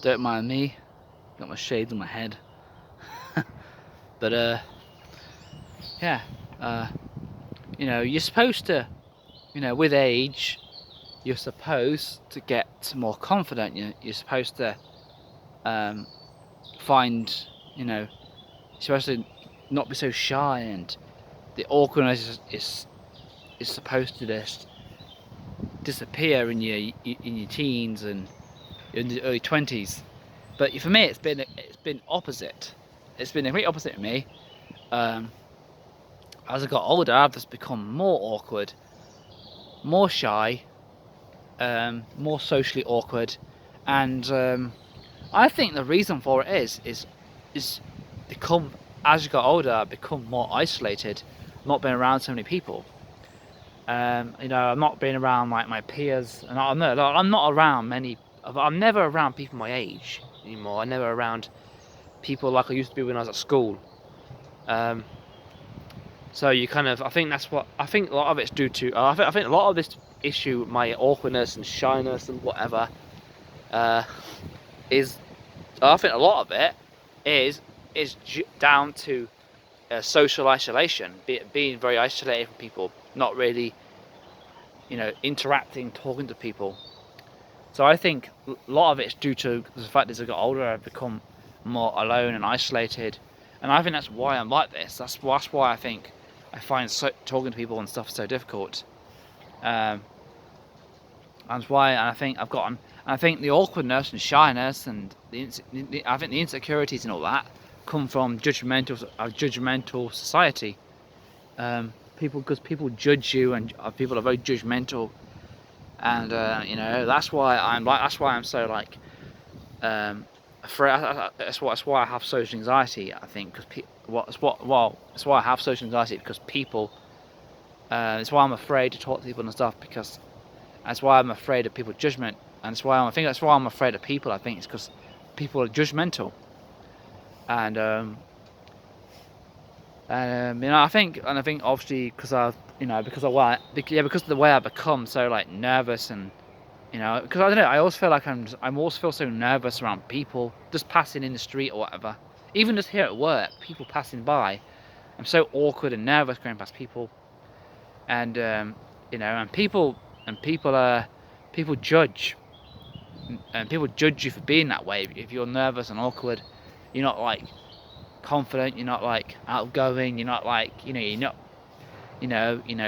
Don't mind me. Got my shades on my head. But yeah. You're supposed to, with age, you're supposed to get more confident. You're supposed to find, you're supposed to not be so shy, and the awkwardness is supposed to just disappear in your teens and in the early 20s. But for me, it's been opposite. It's been the complete opposite of me. As I got older, I've just become more awkward, more shy, more socially awkward, and I think the reason for it is become as you got older, I become more isolated, not being around so many people. I'm not being around my peers, and I'm not around many. I'm never around people my age anymore. I'm never around people like I used to be when I was at school. So you kind of, I think a lot of it's due to. I think a lot of this issue, my awkwardness and shyness and whatever, is. I think a lot of it is down to social isolation, being very isolated from people, not really, interacting, talking to people. So I think a lot of it's due to the fact that as I got older, I've become more alone and isolated, and I think that's why I'm like this. That's why I think I find talking to people and stuff so difficult. That's why, and I think the awkwardness and shyness and I think the insecurities and all that come from judgmental society. Because people judge you, and people are very judgmental, and that's why I'm so like afraid. That's why I have social anxiety. I think that's why I have social anxiety, because people. That's why I'm afraid to talk to people and stuff, because that's why I'm afraid of people's judgment, and that's why I'm afraid of people. I think it's because people are judgmental, and I think obviously because of the way I've become so like nervous, and because I don't know, I always feel like I always feel so nervous around people just passing in the street or whatever, even just here at work, people passing by. I'm so awkward and nervous going past people, and and people judge, and people judge you for being that way. If you're nervous and awkward, you're not like confident, you're not like outgoing, you're not like you're not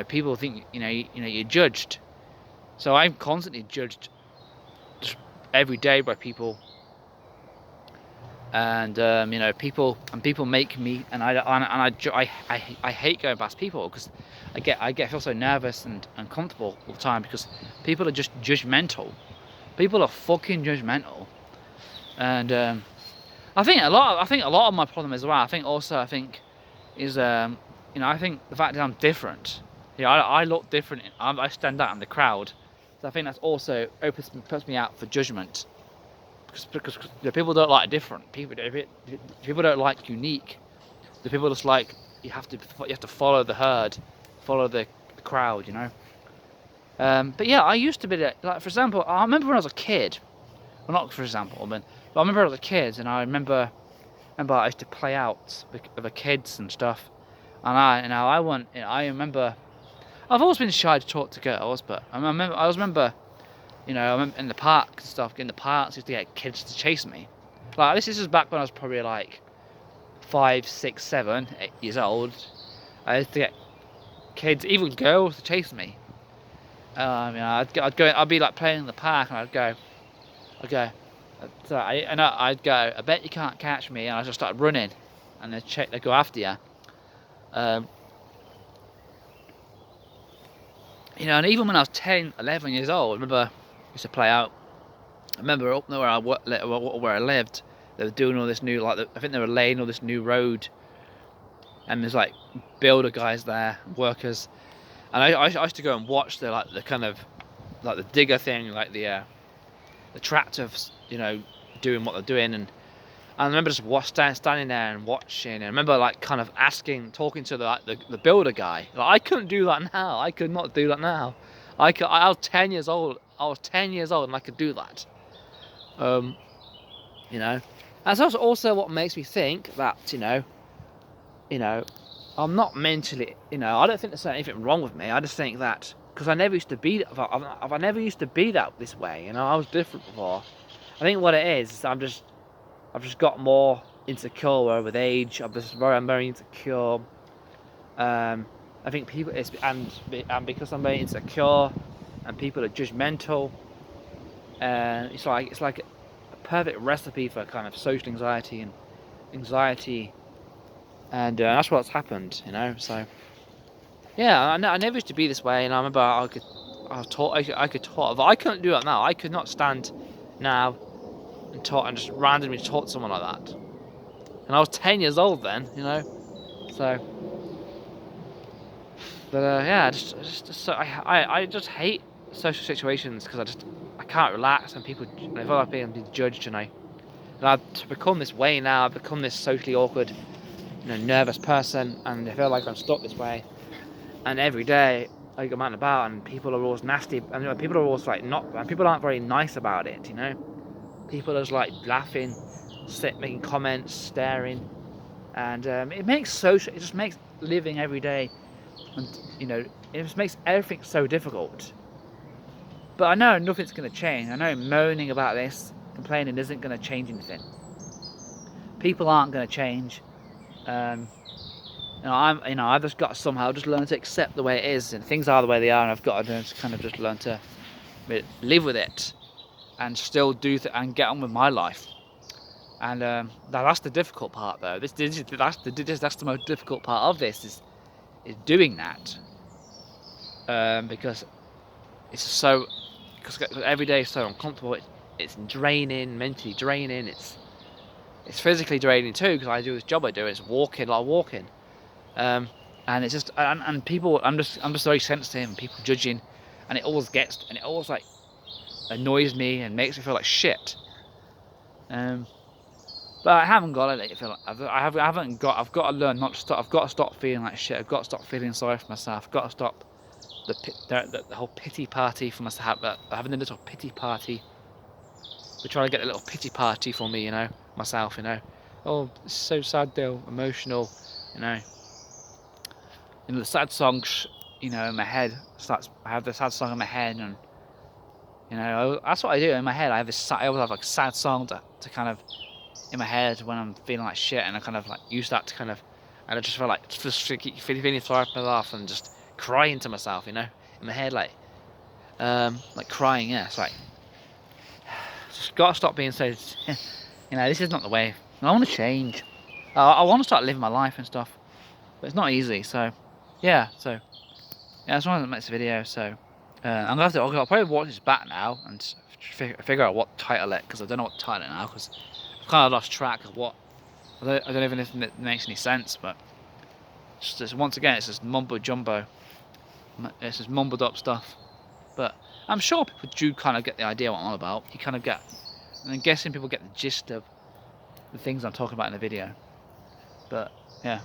people think you're judged. So I'm constantly judged just every day by people, and people make me, and I hate going past people, because I feel so nervous and uncomfortable all the time, because people are just judgmental. People are fucking judgmental, and I think a lot of my problem as well. I think is I think the fact that I'm different. I look different. I stand out in the crowd, so I think that's also puts me out for judgment. Because people don't like different. People don't like unique. The people just like you have to follow the herd, follow the crowd. But yeah, I used to be like, for example, I remember when I was a kid. Well, not for example, but I remember I was a kid, and I remember I used to play out with the kids and stuff. And I remember I've always been shy to talk to girls, but I remember in the park and stuff, in the parks, I used to get kids to chase me. Like this is back when I was probably like 5, 6, 7, 8 years old. I used to get kids, even girls, to chase me. I'd be like playing in the park, and I'd go. So I'd go, I bet you can't catch me, and I just start running, and they'd go after you. And even when I was 10, 11 years old, I remember I used to play out. I remember up there where I lived, they were doing all this new, I think they were laying all this new road, and there's like builder guys there, workers, and I used to go and watch the kind of like the digger thing, like the tractors, doing what they're doing, and I remember just standing there and watching, and I remember like kind of talking to the builder guy. Like, I couldn't do that now. I could not do that now. I was 10 years old. And I could do that. you know. And that's also what makes me think that, I'm not mentally, I don't think there's anything wrong with me. I just think that because I never used to be, I never used to be that this way. I was different before. I think what it is I've just got more insecure with age. I'm very insecure. I think people, and because I'm very insecure, and people are judgmental, it's like a perfect recipe for kind of social anxiety, and that's what's happened, So yeah, I never used to be this way, and I remember I could talk, but I couldn't do it now. I could not stand now and talk and just randomly talk to someone like that. And I was 10 years old then, So, but yeah, I just hate social situations because I can't relax and I feel like being judged, and I've become this way now. I've become this socially awkward, nervous person, and I feel like I'm stuck this way. And every day I go out and about, and people are always nasty, and people are always like not, and people aren't very nice about it, People are just like laughing, making comments, staring, and it just makes living every day, and it just makes everything so difficult. But I know nothing's going to change. I know moaning about this, complaining isn't going to change anything. People aren't going to change. I've just got to somehow just learn to accept the way it is, and things are the way they are, and I've got to kind of just learn to live with it, and still and get on with my life. And that's the difficult part, though. That's the most difficult part of this is doing that, because because every day is so uncomfortable. It's draining, mentally draining. It's physically draining too, because I do this job I do. It's a lot of walking, and it's just and people. I'm just very sensitive, and people judging, and it always like annoys me and makes me feel like shit. But I haven't got to let it feel like I've got to learn not to stop. I've got to stop feeling like shit. I've got to stop feeling sorry for myself. I've got to stop the whole pity party for myself. Having a little pity party. We're trying to get a little pity party for me, myself, Oh, it's so sad, though, emotional, the sad songs, in my head I have the sad song in my head, and that's what I do in my head. I always have like a sad song to kind of in my head when I'm feeling like shit, and I kind of like use that to kind of, and I just feel like feeling sorry for myself and just crying to myself, in my head, like crying. Yeah, it's like just gotta stop being so. This is not the way. And I want to change. I want to start living my life and stuff, but it's not easy. So yeah, that's one of the next video. So I'm gonna have to. I'll probably watch this back now and figure out what title it, because I don't know what title it now, because I've kind of lost track of what. I don't even know if it makes any sense, but just once again, it's just mumbo jumbo. It's just mumbled up stuff, but I'm sure people do kind of get the idea what I'm on about. You kind of get, and I'm guessing people get the gist of the things I'm talking about in the video. But yeah.